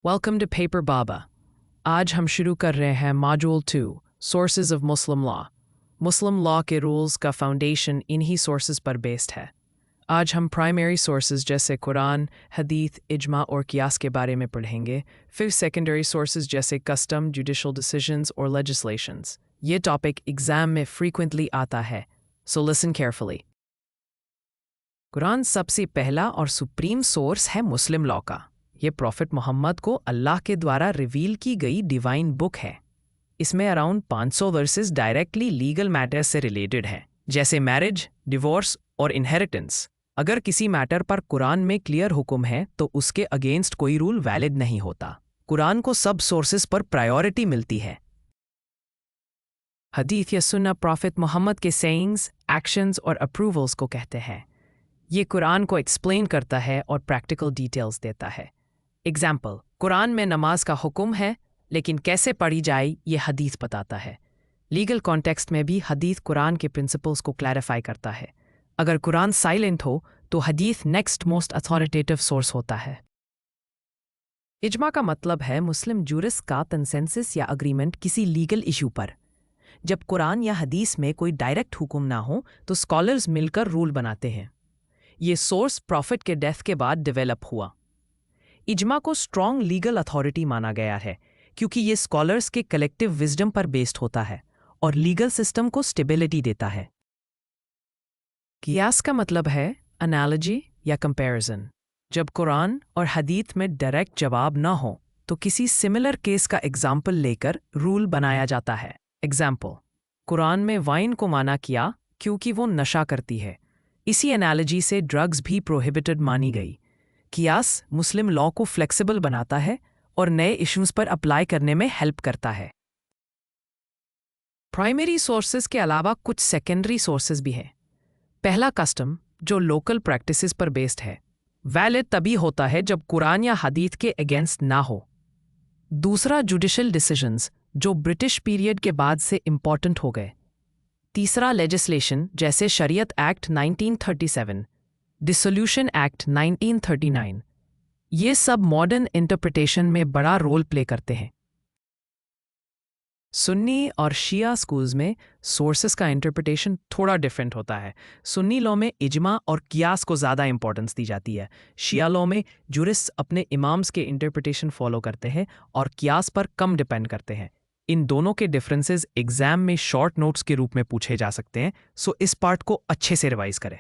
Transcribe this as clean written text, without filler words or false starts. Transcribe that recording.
Welcome to paper बाबा। आज हम शुरू कर रहे हैं module 2 sources of Muslim law. Muslim law के रूल्स का फाउंडेशन इन्हीं सोर्सेज पर बेस्ड है। आज हम प्राइमरी सोर्सेज जैसे कुरान, हदीथ, इजमा और कियास के बारे में पढ़ेंगे। फिर सेकेंडरी सोर्सेज जैसे कस्टम, जुडिशल डिसीजंस और लेजिस्लेशंस। ये टॉपिक एग्जाम में फ्रीक्वेंटली आता है, सो लिसन केयरफुली। कुरान सबसे पहला और सुप्रीम सोर्स है मुस्लिम लॉ का। ये प्रॉफिट मोहम्मद को अल्लाह के द्वारा रिवील की गई डिवाइन बुक है। इसमें around 500 versus directly legal matters से रिलेटेड हैं, जैसे मैरिज, डिवोर्स और इनहेरिटेंस। अगर किसी मैटर पर कुरान में क्लियर हुक्म है तो उसके अगेंस्ट कोई रूल वैलिड नहीं होता। कुरान को सब सोर्सेस पर प्रायोरिटी मिलती है। हदीथ या सुन्ना प्रॉफिट मोहम्मद के सेइंग्स, एक्शंस और अप्रूवल्स को कहते हैं। ये कुरान को एक्सप्लेन करता है और प्रैक्टिकल डिटेल्स देता है। एग्जाम्पल, कुरान में नमाज का हुक्म है, लेकिन कैसे पढ़ी जाए ये हदीथ बताता है। लीगल कॉन्टेक्स्ट में भी हदीथ कुरान के प्रिंसिपल्स को क्लैरिफाई करता है। अगर कुरान साइलेंट हो तो हदीथ नेक्स्ट मोस्ट अथॉरिटेटिव सोर्स होता है। इजमा का मतलब है मुस्लिम जूरिस्ट का कंसेंसस या अग्रीमेंट किसी लीगल इशू पर। जब कुरान या हदीस में कोई डायरेक्ट हुक्म ना हो तो स्कॉलर्स मिलकर रूल बनाते हैं। ये सोर्स प्रॉफिट के डेथ के बाद डेवलप हुआ। इजमा को स्ट्रॉन्ग लीगल अथॉरिटी माना गया है क्योंकि ये स्कॉलर्स के कलेक्टिव विजडम पर बेस्ड होता है और लीगल सिस्टम को स्टेबिलिटी देता है। कियास का मतलब है एनालॉजी या कंपैरिजन। जब कुरान और हदीथ में डायरेक्ट जवाब ना हो तो किसी सिमिलर केस का एग्जाम्पल लेकर रूल बनाया जाता है। एग्जाम्पल, कुरान में वाइन को माना किया क्योंकि वो नशा करती है। इसी एनालॉजी से ड्रग्स भी प्रोहिबिटेड मानी गई। कियास मुस्लिम लॉ को फ्लेक्सिबल बनाता है और नए इश्यूज पर अप्लाई करने में हेल्प करता है। प्राइमरी सोर्सेज के अलावा कुछ सेकेंडरी सोर्सेज भी हैं। पहला कस्टम, जो लोकल प्रैक्टिसेस पर बेस्ड है, वैलिड तभी होता है जब कुरान या हदीथ के अगेंस्ट ना हो। दूसरा जुडिशल डिसीजंस, जो ब्रिटिश पीरियड के बाद से इंपॉर्टेंट हो गए। तीसरा लेजिस्लेशन, जैसे शरीयत एक्ट 1937, डिसोल्यूशन एक्ट 1939। ये सब मॉडर्न इंटरप्रिटेशन में बड़ा रोल प्ले करते हैं। सुन्नी और शिया स्कूल्स में सोर्सेस का इंटरप्रिटेशन थोड़ा डिफरेंट होता है। सुन्नी लॉ में इजमा और कियास को ज़्यादा इंपॉर्टेंस दी जाती है। शिया लॉ में जूरिस्ट अपने इमाम्स के इंटरप्रिटेशन फॉलो करते हैं और कियास पर कम डिपेंड करते हैं। इन दोनों के डिफरेंसेस एग्जाम में शॉर्ट नोट्स के रूप में पूछे जा सकते हैं, सो इस पार्ट को अच्छे से रिवाइज करें।